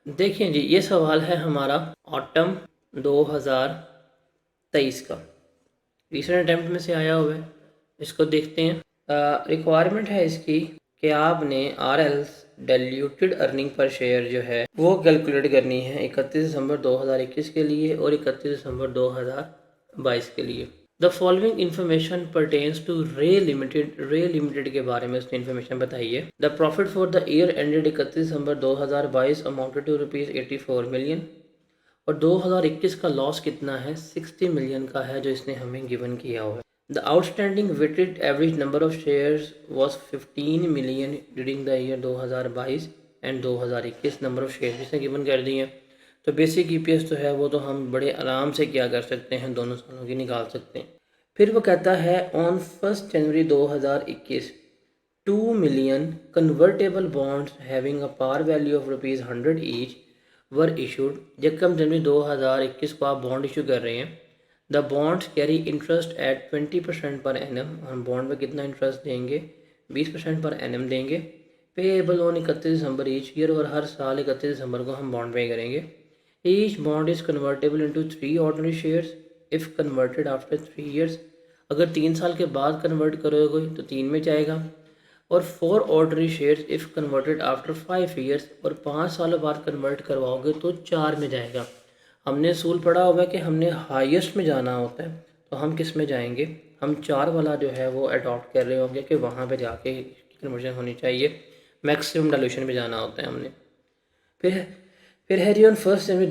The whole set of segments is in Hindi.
देखिए जी, ये सवाल है हमारा ऑटम 2023 का, रिसेंट अटेम्प्ट में से आया हुआ है। इसको देखते हैं। रिक्वायरमेंट है इसकी कि आपने RL's diluted earning per share जो है वो कैलकुलेट करनी है 31 दिसंबर 2021 के लिए और 31 दिसंबर 2022 के लिए। The following information pertains to Ray limited के बारे में उसने इन्फॉर्मेशन बताई है। The profit for the year ended 31 December 2022 amounted to ₹84 million और 2021 का लॉस कितना है, 60 मिलियन का है जो इसने हमें गिवन किया हुआ है। The outstanding weighted average number of shares was 15 million during the year 2022 and 2021। Number of shares इसने गिवन कर दी है। तो बेसिक ईपीएस तो है वो तो हम बड़े आराम से क्या कर सकते हैं, दोनों सालों की निकाल सकते हैं। फिर वो कहता है on 1 January 2021 2 million convertible bonds having a par value of ₹100 each were issued. जब हम जनवरी 2021 को आप बॉन्ड इशू कर रहे हैं, the bonds carry interest eight 20% per annum. हम बॉन्ड में कितना इंटरेस्ट देंगे, 20% पर एनम देंगे। Payable on 31 December each year, और हर साल 31 दिसंबर को हम बॉन्ड पे करेंगे। Each bond is convertible into 3 ordinary shares if converted after 3 years. अगर 3 साल के बाद कन्वर्ट करोगे तो 3 में जाएगा। और 4 ordinary shares if converted after 5 years, और 5 सालों बाद कन्वर्ट करवाओगे तो 4 में जाएगा। हमने असूल पढ़ा हुआ है कि हमने हाईएस्ट में जाना होता है, तो हम किस में जाएंगे, हम 4 वाला जो है वो अडॉप्ट कर रहे होंगे कि वहाँ पे जाके कन्वर्जन होनी चाहिए। मैक्सिमम डाइल्यूशन में जाना होता है हमने। फिर फिर है जी ऑन 1 जनवरी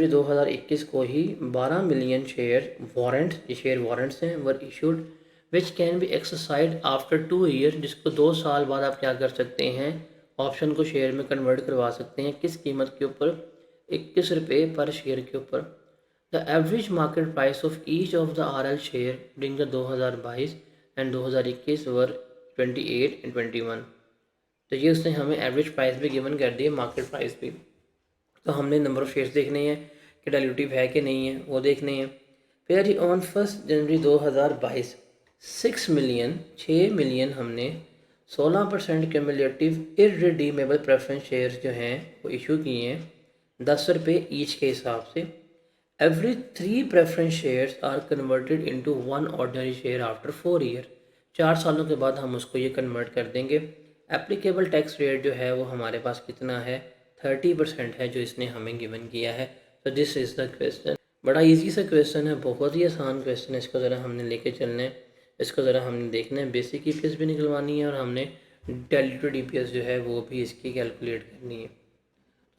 2021 को ही 12 मिलियन शेयर वारंट्स हैं वर issued which can be exercise after 2 year, जिसको 2 साल बाद आप क्या कर सकते हैं, ऑप्शन को शेयर में कन्वर्ट करवा सकते हैं। किस कीमत के ऊपर, ₹21 पर शेयर के ऊपर। The average market price of each of the RL share during the 2022 and 2021 were 28 and 21। तो ये उसने हमें एवरेज प्राइस भी गिवन कर दी है, मार्केट प्राइस भी। तो हमने नंबर ऑफ़ शेयर्स देखने हैं कि डाइल्यूटिव है कि नहीं है, वो देखने हैं। फिर जी ऑन 1 जनवरी 2022 6 मिलियन हमने 16% क्यूमुलेटिव इररिडीमेबल प्रेफरेंस शेयर्स जो हैं वो इशू किए हैं ₹10 ईच के हिसाब से। Every 3 preference shares are converted into 1 ordinary share after 4 year. 4 सालों के बाद हम उसको ये कन्वर्ट कर देंगे। एप्लीकेबल टैक्स रेट जो है वो हमारे पास कितना है, 30% है जो इसने हमें गिवन किया है। तो दिस इज़ द क्वेश्चन। बड़ा इजी सा क्वेश्चन है, बहुत ही आसान क्वेश्चन है। इसको ज़रा हमने लेके चलना है, इसको ज़रा हमने देखना है। बेसिक ईपीएस भी निकलवानी है और हमने डाइल्यूटेड ईपीएस जो है वो भी इसकी कैलकुलेट करनी है।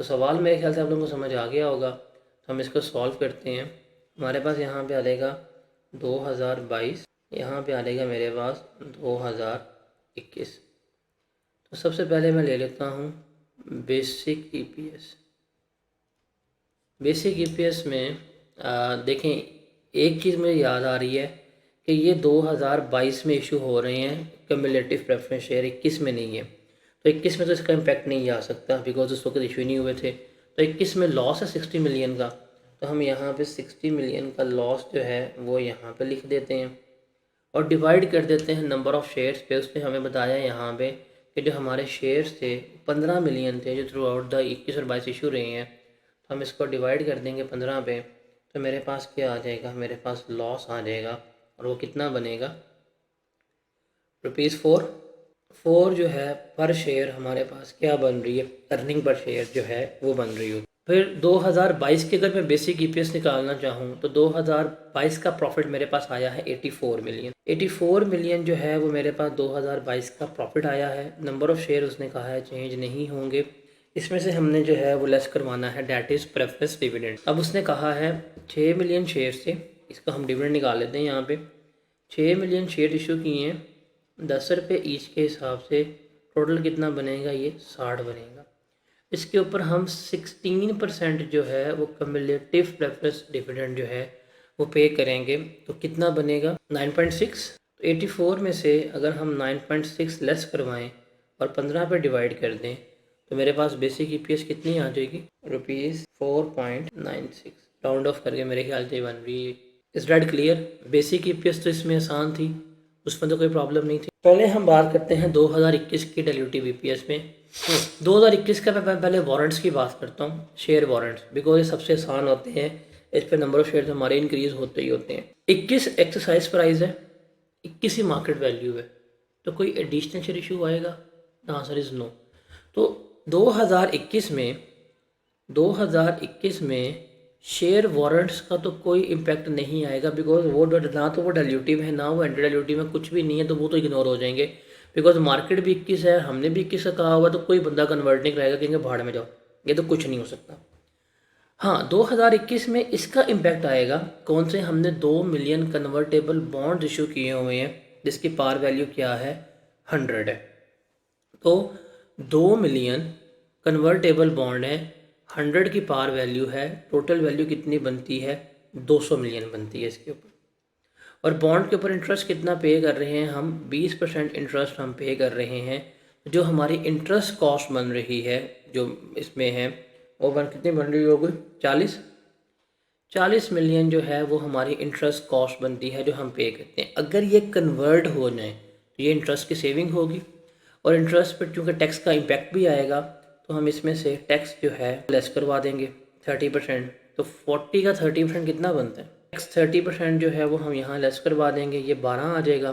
तो सवाल मेरे ख्याल से आप लोगों को समझ आ गया होगा। तो हम इसको सॉल्व करते हैं। हमारे पास यहाँ पे आ जाएगा 2022, यहाँ पे आ जाएगा मेरे पास 2021। तो सबसे पहले मैं ले लेता हूँ बेसिक ईपीएस। बेसिक ईपीएस में देखें, एक चीज़ मुझे याद आ रही है कि ये 2022 में इशू हो रहे हैं क्यूमुलेटिव प्रेफरेंस शेयर, 21 में नहीं है। तो 21 में तो इसका इम्पैक्ट नहीं आ सकता बिकॉज उस वक्त इशू नहीं हुए थे। तो 21 में लॉस है 60 मिलियन का, तो हम यहाँ पे 60 मिलियन का लॉस जो है वो यहाँ पे लिख देते हैं और डिवाइड कर देते हैं नंबर ऑफ़ शेयर्स पे। उसने हमें बताया यहाँ पे कि जो हमारे शेयर्स थे 15 मिलियन थे जो थ्रू आउट द 21 और 22 इशू रहे हैं। तो हम इसको डिवाइड कर देंगे 15 पे, तो मेरे पास क्या आ जाएगा, मेरे पास लॉस आ जाएगा और वो कितना बनेगा, ₹4 जो है पर शेयर हमारे पास क्या बन रही है, अर्निंग पर शेयर जो है वो बन रही हो। फिर 2022 की अगर मैं बेसिक ईपीएस निकालना चाहूँ तो 2022 का प्रॉफिट मेरे पास आया है 84 मिलियन। 84 मिलियन जो है वो मेरे पास 2022 का प्रॉफिट आया है। नंबर ऑफ़ शेयर उसने कहा है चेंज नहीं होंगे। इसमें से हमने जो है वो लेस करवाना है, डैट इज़ प्रेफरेंस डिविडेंड। अब उसने कहा है 6 मिलियन शेयर से, इसका हम डिविडेंड निकाल लेते हैं। यहाँ पे 6 मिलियन शेयर इशू किए हैं ₹10 ईच के हिसाब से। टोटल कितना बनेगा, ये 60 बनेगा। इसके ऊपर हम 16% जो है वो क्यूमुलेटिव प्रेफरेंस डिविडेंड जो है वो पे करेंगे। तो कितना बनेगा, 9.6। तो 84 में से अगर हम 9.6 लेस करवाएं और 15 पे डिवाइड कर दें तो मेरे पास बेसिक ईपीएस कितनी आ जाएगी, ₹4.96। राउंड ऑफ करके मेरे ख्याल से बन रही है। इस डेट क्लियर। बेसिक ईपीएस तो इसमें आसान थी, उसमें तो कोई प्रॉब्लम नहीं थी। पहले हम बात करते हैं 2021 की डाइल्यूटिव ईपीएस में। 2021 का मैं पहले वारंट्स की बात करता हूँ, शेयर वारंट्स, बिकॉज ये सबसे आसान होते हैं, इस पर नंबर ऑफ शेयर हमारे इंक्रीज होते ही होते हैं। 21 एक्सरसाइज प्राइस है, 21 ही मार्केट वैल्यू है, तो कोई एडिशनल शेयर इशू आएगा? The answer is no. तो 2021 में शेयर वारंट्स का तो कोई इम्पैक्ट नहीं आएगा, बिकॉज वो ना तो वो डाइल्यूटिव है, ना वो एंटी डाइल्यूटिव है, कुछ भी नहीं है, तो वो तो इग्नोर हो जाएंगे। बिकॉज मार्केट भी 21 है, हमने भी 21 का कहा हुआ, तो कोई बंदा कन्वर्ट नहीं कराएगा, कहेंगे भाड़ में जाओ, ये तो कुछ नहीं हो सकता। हाँ, 2021 में इसका इम्पैक्ट आएगा, कौन से? हमने 2 मिलियन कन्वर्टेबल बॉन्ड इशू किए हुए हैं, जिसकी पार वैल्यू क्या है? 100 है। तो 2 मिलियन कन्वर्टेबल बॉन्ड है, 100 की पार वैल्यू है, टोटल वैल्यू कितनी बनती है? 200 मिलियन बनती है इसके ऊपर। और बॉन्ड के ऊपर इंटरेस्ट कितना पे कर रहे हैं हम? 20% इंटरेस्ट हम पे कर रहे हैं। जो हमारी इंटरेस्ट कॉस्ट बन रही है, जो इसमें है, वो कितनी बन रही होगी? 40 मिलियन जो है वो हमारी इंटरेस्ट कॉस्ट बनती है, जो हम पे करते हैं। अगर ये कन्वर्ट हो जाए तो ये इंटरेस्ट की सेविंग होगी, और इंटरेस्ट पर चूँकि टैक्स का इम्पैक्ट भी आएगा, तो हम इसमें से टैक्स जो है लेस करवा देंगे 30%। तो 40 का 30% कितना बनता है? टैक्स 30% जो है वो हम यहाँ लेस करवा देंगे, ये 12 आ जाएगा।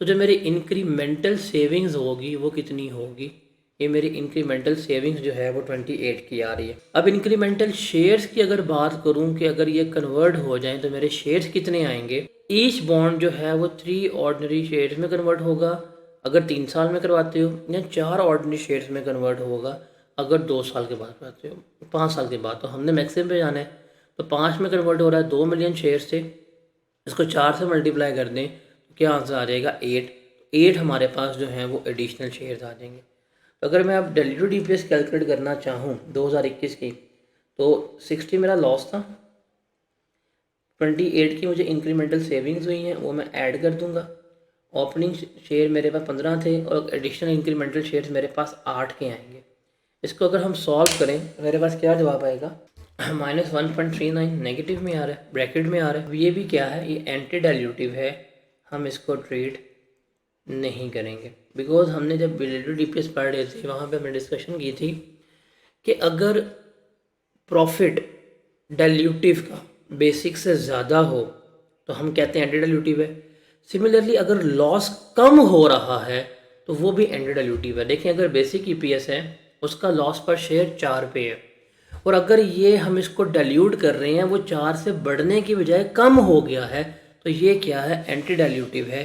तो जो मेरी इंक्रीमेंटल सेविंग्स होगी वो कितनी होगी? ये मेरी इंक्रीमेंटल सेविंग्स जो है वो 28 की आ रही है। अब इंक्रीमेंटल शेयर्स की अगर बात करूं कि अगर ये कन्वर्ट हो जाएं तो मेरे शेयर्स कितने आएंगे? ईच बॉन्ड जो है वो 3 ऑर्डिनरी शेयर्स में कन्वर्ट होगा अगर 3 साल में करवाते हो, या 4 ऑर्डिनरी शेयर्स में कन्वर्ट होगा अगर 2 साल के बाद करवाते हो, 5 साल के बाद। तो हमने मैक्सिमम पे जाना है, तो 5 में कन्वर्ट हो रहा है 2 मिलियन शेयर से, इसको 4 से मल्टीप्लाई कर दें तो क्या आंसर आ जाएगा? 8 हमारे पास जो हैं वो एडिशनल शेयर्स आ जाएंगे। तो अगर मैं अब डाइल्यूटेड ईपीएस कैलकुलेट करना चाहूँ 2021 की, तो 60 मेरा लॉस था, 28 की मुझे इंक्रीमेंटल सेविंग्स हुई हैं, वो मैं ऐड कर दूंगा। ओपनिंग शेयर मेरे पास 15 थे, और एडिशनल इंक्रीमेंटल शेयर्स मेरे पास 8 के आएंगे। इसको अगर हम सॉल्व करें तो मेरे पास क्या जवाब आएगा? -1.39 नेगेटिव में आ रहा है, ब्रैकेट में आ रहा है। ये भी क्या है? ये एंटी डाइल्यूटिव है, हम इसको ट्रीट नहीं करेंगे। बिकॉज हमने जब डाइल्यूटेड ईपीएस पढ़ रहे थे, वहाँ पे हमने डिस्कशन की थी कि अगर प्रॉफिट डाइल्यूटिव का बेसिक से ज़्यादा हो तो हम कहते हैं एंटी डाइल्यूटिव है। सिमिलरली अगर लॉस कम हो रहा है तो वो भी एंटी डाइल्यूटिव है। देखें, अगर बेसिक ईपीएस है, उसका लॉस पर शेयर 4 पे है, और अगर ये हम इसको डाइल्यूट कर रहे हैं, वो 4 से बढ़ने की बजाय कम हो गया है, तो ये क्या है? एंटी डाइल्यूटिव है।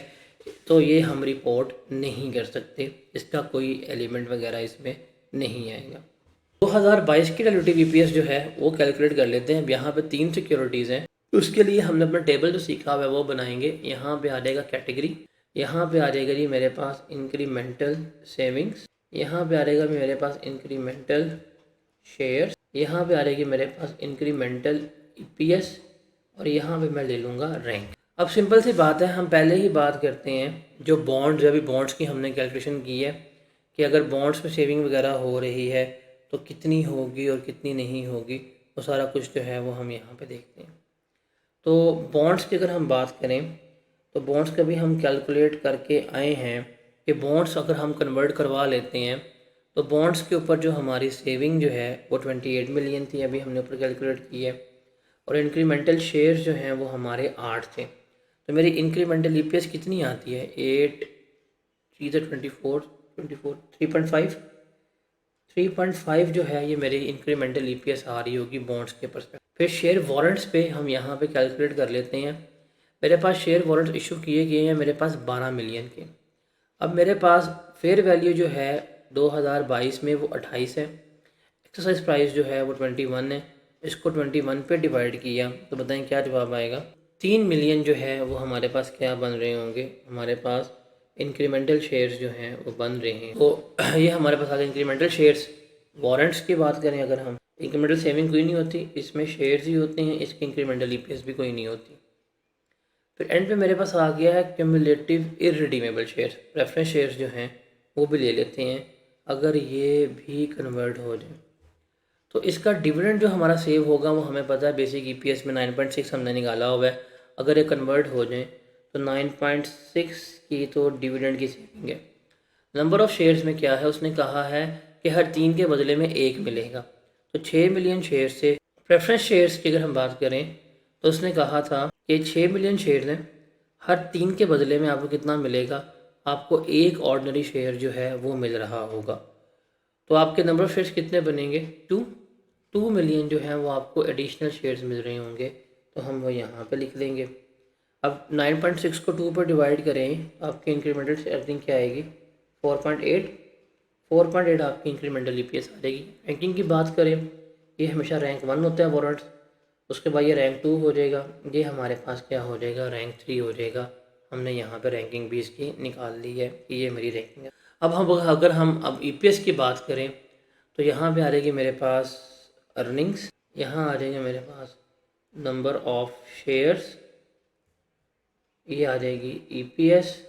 तो ये हम रिपोर्ट नहीं कर सकते, इसका कोई एलिमेंट वगैरह इसमें नहीं आएगा। 2022 की डाइल्यूटिव ईपीएस जो है वो कैलकुलेट कर लेते हैं। अब यहाँ पे 3 सिक्योरिटीज़ हैं, उसके लिए हमने अपना टेबल जो सीखा हुआ है वो बनाएंगे। यहाँ पे आ जाएगा कैटेगरी, यहाँ पे आ जाएगा जी मेरे पास इंक्रीमेंटल सेविंग्स, यहाँ पे आ जाएगा मेरे पास इंक्रीमेंटल शेयर्स, यहाँ पे आ जाएगी मेरे पास इंक्रीमेंटल ईपीएस, और यहाँ पे मैं ले लूँगा रैंक। अब सिंपल सी बात है, हम पहले ही बात करते हैं जो बॉन्ड्स, अभी बॉन्ड्स की हमने कैलकुलेशन की है कि अगर बॉन्ड्स में सेविंग वगैरह हो रही है तो कितनी होगी और कितनी नहीं होगी, वो सारा कुछ जो है वो हम यहाँ पे देखते हैं। तो बॉन्ड्स की अगर हम बात करें तो बॉन्ड्स का भी हम कैलकुलेट करके आए हैं कि बॉन्ड्स अगर हम कन्वर्ट करवा लेते हैं तो बॉन्ड्स के ऊपर जो हमारी सेविंग जो है वो 28 मिलियन थी, अभी हमने ऊपर कैलकुलेट की है, और इंक्रीमेंटल शेयर्स जो हैं वो हमारे 8 थे। तो मेरी इंक्रीमेंटल ईपीएस कितनी आती है? 8 24 3.5 जो है ये मेरी इंक्रीमेंटल ईपीएस आ रही होगी बॉन्ड्स के परस्पेक्टिव। फिर शेयर वारंट्स पे हम यहाँ पे कैलकुलेट कर लेते हैं। मेरे पास शेयर वारंट्स इशू किए गए हैं मेरे पास 12 मिलियन के। अब मेरे पास फेयर वैल्यू जो है 2022 में वो 28 है, एक्सरसाइज प्राइस जो है वो 21 है, इसको 21 पे डिवाइड किया तो बताएं क्या जवाब आएगा? 3 मिलियन जो है वो हमारे पास क्या बन रहे होंगे? हमारे पास इंक्रीमेंटल शेयर्स जो हैं वो बन रहे हैं। तो ये हमारे पास आ गए इंक्रीमेंटल शेयर्स। वारंट्स की बात करें अगर हम, इंक्रीमेंटल सेविंग कोई नहीं होती, इसमें शेयर्स ही होते हैं, इसकी इंक्रीमेंटल ईपीएस भी कोई नहीं होती। फिर एंड पे मेरे पास आ गया है cumulative irredeemable shares, preference shares जो हैं वो भी ले लेते हैं अगर ये भी कन्वर्ट हो जाए। तो इसका डिविडेंड जो हमारा सेव होगा वो हमें पता है, बेसिक ईपीएस में 9.6 हमने निकाला हुआ है। अगर ये कन्वर्ट हो जाए तो 9.6 की तो डिविडेंड की सेविंग है। नंबर ऑफ़ शेयर्स में क्या है, उसने कहा है कि हर 3 के बदले में 1 मिलेगा। तो 6 मिलियन शेयर से प्रेफरेंस शेयर्स की अगर हम बात करें तो उसने कहा था कि 6 मिलियन शेयर हैं, हर 3 के बदले में आपको कितना मिलेगा, आपको 1 ऑर्डिनरी शेयर जो है वो मिल रहा होगा। तो आपके नंबर ऑफ शेयर्स कितने बनेंगे, 2 मिलियन जो है वो आपको एडिशनल शेयर्स मिल रहे होंगे। तो हम वो यहाँ पे लिख लेंगे। अब 9.6 को 2 पर डिवाइड करें, आपकी इंक्रीमेंटल अर्निंग क्या आएगी, 4.8 आपकी इंक्रीमेंटल ईपीएस आ जाएगी। रैंकिंग की बात करें, ये हमेशा रैंक 1 होता है वारंट्स, उसके बाद ये रैंक 2 हो जाएगा, ये हमारे पास क्या हो जाएगा, रैंक 3 हो जाएगा। हमने यहाँ पे रैंकिंग भी इसकी निकाल ली है कि ये मेरी रैंकिंग है। अब हम अगर हम अब ईपीएस की बात करें तो यहाँ पे आ जाएगी मेरे पास अर्निंग्स, यहाँ आ जाएंगे मेरे पास नंबर ऑफ शेयर्स, ये आ जाएगी ईपीएस,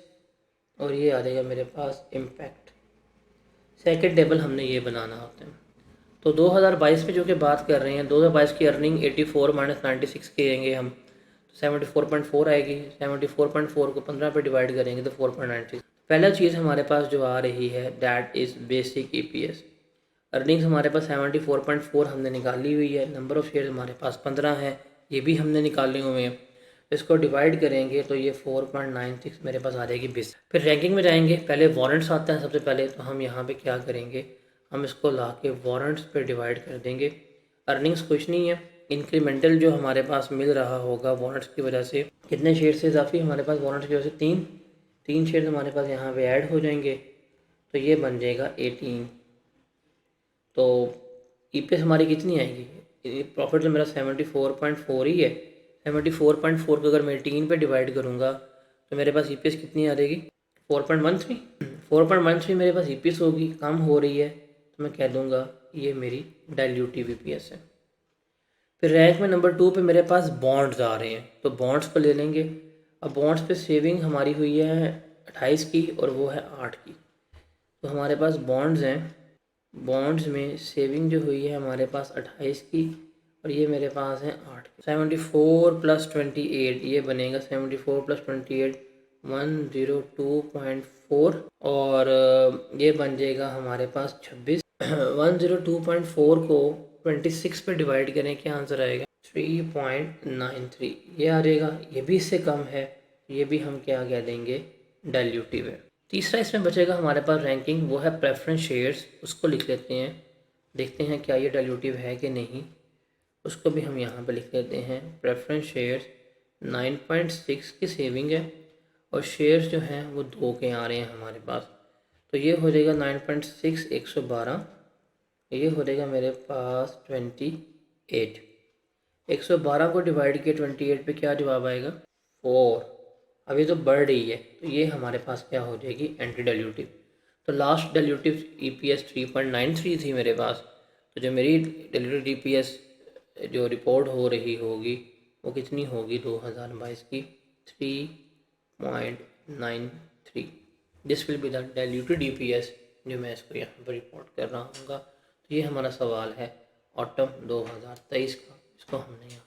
और ये आ जाएगा मेरे पास इम्पैक्ट। सेकंड टेबल हमने ये बनाना होता है। तो 2022 में जो कि बात कर रहे हैं, 2022 की अर्निंग 84 माइनस 96 करेंगे हम, तो 74.4 आएगी। 74.4 को 15 पे डिवाइड करेंगे तो 4.96। पहला चीज़ हमारे पास जो आ रही है that is basic EPS. Earnings हमारे पास 74.4 हमने निकाली हुई है, नंबर ऑफ़ शेयर हमारे पास 15 है, ये भी हमने निकाले हुए हैं। इसको डिवाइड करेंगे तो ये 4.96 मेरे पास आ जाएगी बेसिक। फिर रैंकिंग में जाएंगे, पहले वारंट्स आता है सबसे पहले, तो हम यहाँ पे क्या करेंगे, हम इसको ला के वारंट्स पे डिवाइड कर देंगे। अर्निंग्स कुछ नहीं है, इंक्रीमेंटल जो हमारे पास मिल रहा होगा वारंट्स की वजह से, कितने शेयर से इजाफी हमारे पास वारंट्स की वजह से 3 शेयर हमारे पास यहाँ पे ऐड हो जाएंगे, तो ये बन जाएगा 18। तो ईपीएस हमारी कितनी आएगी, प्रॉफिट तो मेरा 74.4 ही है, 74.4 को अगर मैं 18 पे डिवाइड करूँगा तो मेरे पास ईपीएस कितनी आ जाएगी, 4.13। 4.13 मेरे पास ईपीएस होगी, कम हो रही है, तो मैं कह दूँगा ये मेरी डाइल्यूटिव ईपीएस है। फिर रैंक में नंबर 2 पे मेरे पास बॉन्ड्स आ रहे हैं, तो बॉन्ड्स को ले लेंगे। अब बॉन्ड्स पे सेविंग हमारी हुई है 28 की और वो है 8 की, तो हमारे पास बॉन्ड्स हैं, बॉन्ड्स में सेविंग जो हुई है हमारे पास 28 की और ये मेरे पास है 8 की। 74 प्लस 28 ये बनेगा 74 प्लस 28 102.4 और ये बन जाएगा हमारे पास 26। 102.4 को 26 पे डिवाइड करें, क्या आंसर आएगा, 3.93 ये आ जाएगा। ये भी इससे कम है, ये भी हम क्या कह देंगे, डाइल्यूटिव है। तीसरा इसमें बचेगा हमारे पास रैंकिंग, वो है प्रेफरेंस शेयर्स, उसको लिख लेते हैं, देखते हैं क्या ये डाइल्यूटिव है कि नहीं, उसको भी हम यहाँ पे लिख लेते हैं। प्रेफरेंस शेयर्स 9.6 की सेविंग है और शेयर्स जो हैं वो 2 के आ रहे हैं हमारे पास, तो ये हो जाएगा 9.6 112, ये हो जाएगा मेरे पास 28। 112 को डिवाइड किया 28 पे क्या जवाब आएगा, 4। अब ये तो बढ़ रही है, तो ये हमारे पास क्या हो जाएगी, एंटी डाइल्यूटिव। तो लास्ट डाइल्यूटिव ईपीएस 3.93 थी मेरे पास, तो जो मेरी डाइल्यूटिव ईपीएस जो रिपोर्ट हो रही होगी वो कितनी होगी 2022 की, 3.93। This will be the diluted EPS जो मैं इसको यहाँ पर रिपोर्ट कर रहा हूँ। तो ये हमारा सवाल है ऑटम 2023 का, इसको हमने यहाँ